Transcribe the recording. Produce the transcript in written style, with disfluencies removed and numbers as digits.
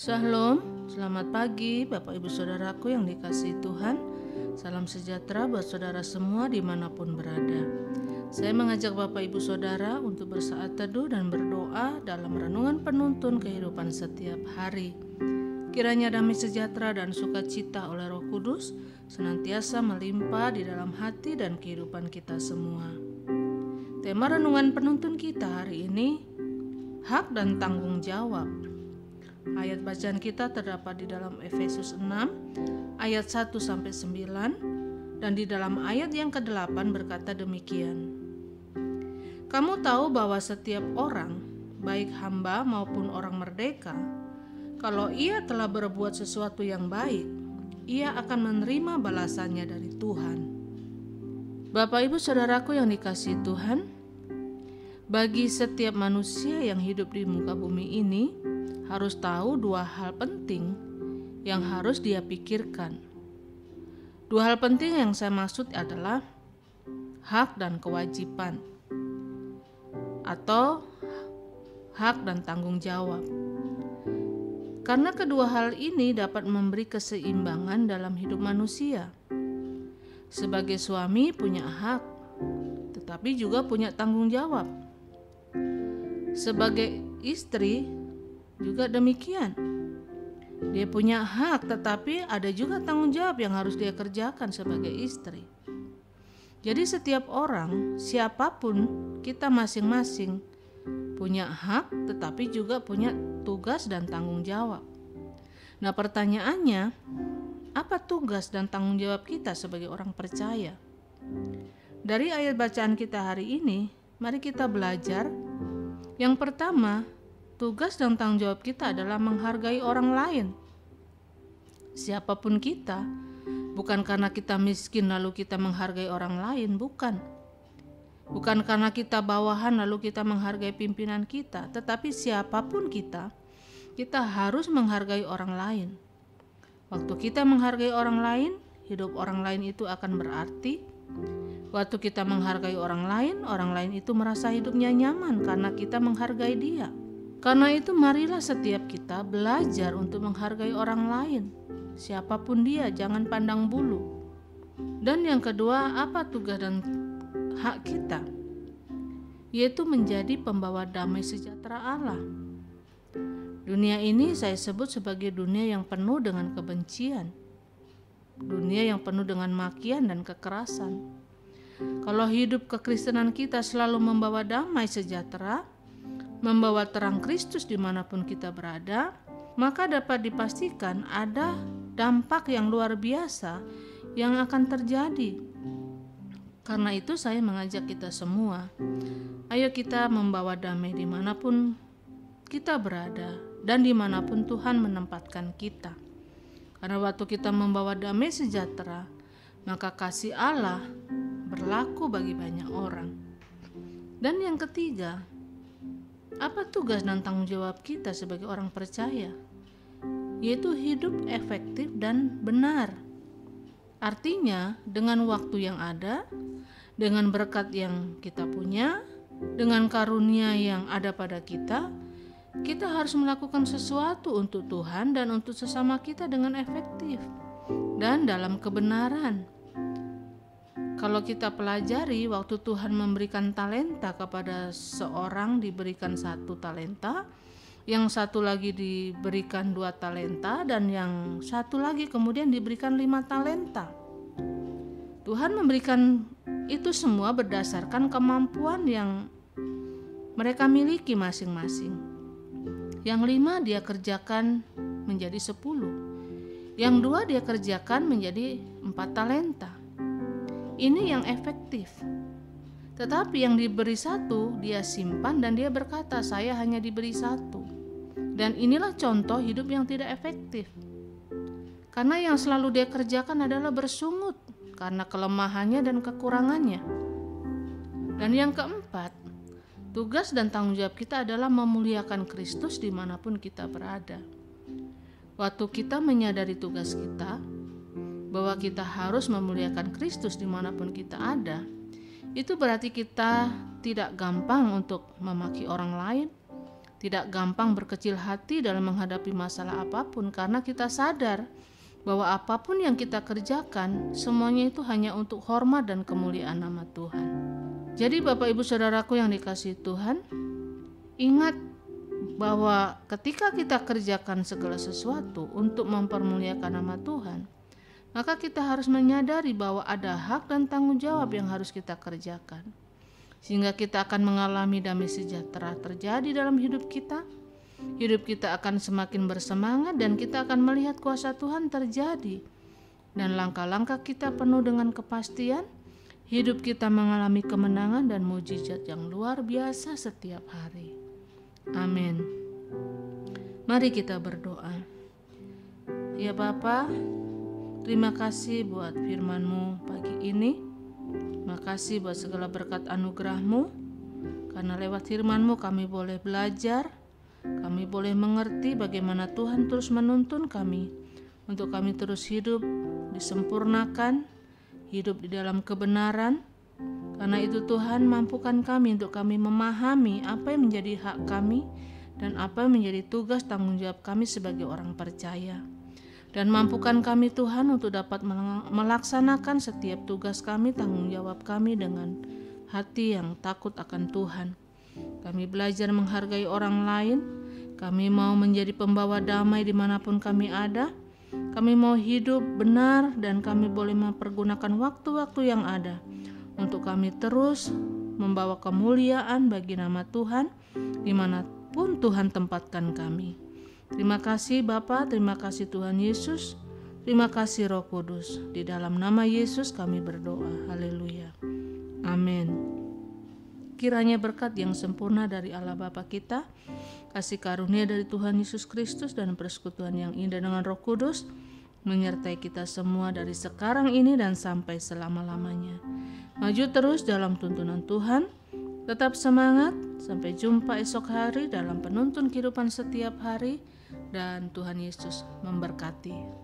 Shalom, selamat pagi Bapak Ibu Saudaraku yang dikasihi Tuhan. Salam sejahtera buat saudara semua dimanapun berada. Saya mengajak Bapak Ibu Saudara untuk bersaat teduh dan berdoa dalam renungan penuntun kehidupan setiap hari. Kiranya damai sejahtera dan sukacita oleh Roh Kudus senantiasa melimpah di dalam hati dan kehidupan kita semua. Tema renungan penuntun kita hari ini, hak dan tanggung jawab. Ayat bacaan kita terdapat di dalam Efesus 6 ayat 1-9 dan di dalam ayat yang ke-8 berkata demikian. Kamu tahu bahwa setiap orang, baik hamba maupun orang merdeka, kalau ia telah berbuat sesuatu yang baik, ia akan menerima balasannya dari Tuhan. Bapak Ibu Saudaraku yang dikasihi Tuhan, bagi setiap manusia yang hidup di muka bumi ini, harus tahu dua hal penting yang harus dia pikirkan. Dua hal penting yang saya maksud adalah hak dan kewajiban, atau hak dan tanggung jawab. Karena kedua hal ini dapat memberi keseimbangan dalam hidup manusia. Sebagai suami punya hak, tetapi juga punya tanggung jawab. Sebagai istri juga demikian. Dia punya hak, tetapi ada juga tanggung jawab yang harus dia kerjakan sebagai istri. Jadi setiap orang, siapapun kita masing-masing punya hak, tetapi juga punya tugas dan tanggung jawab. Nah, pertanyaannya, apa tugas dan tanggung jawab kita sebagai orang percaya? Dari ayat bacaan kita hari ini, mari kita belajar. Yang pertama, tugas dan tanggung jawab kita adalah menghargai orang lain. Siapapun kita, bukan karena kita miskin lalu kita menghargai orang lain, bukan. Bukan karena kita bawahan lalu kita menghargai pimpinan kita, tetapi siapapun kita harus menghargai orang lain. Waktu kita menghargai orang lain, hidup orang lain itu akan berarti. Waktu kita menghargai orang lain itu merasa hidupnya nyaman karena kita menghargai dia. Karena itu marilah setiap kita belajar untuk menghargai orang lain, siapapun dia, jangan pandang bulu. Dan yang kedua, apa tugas dan hak kita? Yaitu menjadi pembawa damai sejahtera Allah. Dunia ini saya sebut sebagai dunia yang penuh dengan kebencian, dunia yang penuh dengan makian dan kekerasan. Kalau hidup kekristenan kita selalu membawa damai sejahtera, membawa terang Kristus dimanapun kita berada, maka dapat dipastikan ada dampak yang luar biasa yang akan terjadi. Karena itu saya mengajak kita semua, ayo kita membawa damai dimanapun kita berada dan dimanapun Tuhan menempatkan kita. Karena waktu kita membawa damai sejahtera, maka kasih Allah berlaku bagi banyak orang. Dan yang ketiga, apa tugas dan tanggung jawab kita sebagai orang percaya? Yaitu hidup efektif dan benar. Artinya, dengan waktu yang ada, dengan berkat yang kita punya, dengan karunia yang ada pada kita harus melakukan sesuatu untuk Tuhan dan untuk sesama kita dengan efektif dan dalam kebenaran. Kalau kita pelajari, waktu Tuhan memberikan talenta kepada seorang diberikan 1 talenta, yang satu lagi diberikan 2 talenta, dan yang satu lagi kemudian diberikan 5 talenta. Tuhan memberikan itu semua berdasarkan kemampuan yang mereka miliki masing-masing. Yang 5 dia kerjakan menjadi 10, yang 2 dia kerjakan menjadi 4 talenta. Ini yang efektif. Tetapi yang diberi 1 dia simpan dan dia berkata, saya hanya diberi 1. Dan inilah contoh hidup yang tidak efektif. Karena yang selalu dia kerjakan adalah bersungut karena kelemahannya dan kekurangannya. Dan yang keempat, tugas dan tanggung jawab kita adalah memuliakan Kristus dimanapun kita berada. Waktu kita menyadari tugas kita, bahwa kita harus memuliakan Kristus dimanapun kita ada, itu berarti kita tidak gampang untuk memaki orang lain, tidak gampang berkecil hati dalam menghadapi masalah apapun, karena kita sadar bahwa apapun yang kita kerjakan, semuanya itu hanya untuk hormat dan kemuliaan nama Tuhan. Jadi Bapak Ibu Saudaraku yang dikasihi Tuhan, ingat bahwa ketika kita kerjakan segala sesuatu untuk mempermuliakan nama Tuhan, maka kita harus menyadari bahwa ada hak dan tanggung jawab yang harus kita kerjakan, sehingga kita akan mengalami damai sejahtera terjadi dalam hidup kita. Hidup kita akan semakin bersemangat dan kita akan melihat kuasa Tuhan terjadi, dan langkah-langkah kita penuh dengan kepastian. Hidup kita mengalami kemenangan dan mujizat yang luar biasa setiap hari. Amin. Mari kita berdoa. Ya Bapa, terima kasih buat firman-Mu pagi ini. Makasih buat segala berkat anugerah-Mu, karena lewat firman-Mu kami boleh belajar, kami boleh mengerti bagaimana Tuhan terus menuntun kami untuk kami terus hidup disempurnakan, hidup di dalam kebenaran. Karena itu Tuhan, mampukan kami untuk kami memahami apa yang menjadi hak kami dan apa yang menjadi tugas tanggung jawab kami sebagai orang percaya. Dan mampukan kami Tuhan untuk dapat melaksanakan setiap tugas kami, tanggung jawab kami dengan hati yang takut akan Tuhan. Kami belajar menghargai orang lain, kami mau menjadi pembawa damai dimanapun kami ada. Kami mau hidup benar dan kami boleh mempergunakan waktu-waktu yang ada untuk kami terus membawa kemuliaan bagi nama Tuhan dimanapun Tuhan tempatkan kami. Terima kasih Bapa, terima kasih Tuhan Yesus, terima kasih Roh Kudus. Di dalam nama Yesus kami berdoa. Haleluya. Amin. Kiranya berkat yang sempurna dari Allah Bapa kita, kasih karunia dari Tuhan Yesus Kristus, dan persekutuan yang indah dengan Roh Kudus menyertai kita semua dari sekarang ini dan sampai selama-lamanya. Maju terus dalam tuntunan Tuhan, tetap semangat, sampai jumpa esok hari dalam penuntun kehidupan setiap hari, dan Tuhan Yesus memberkati.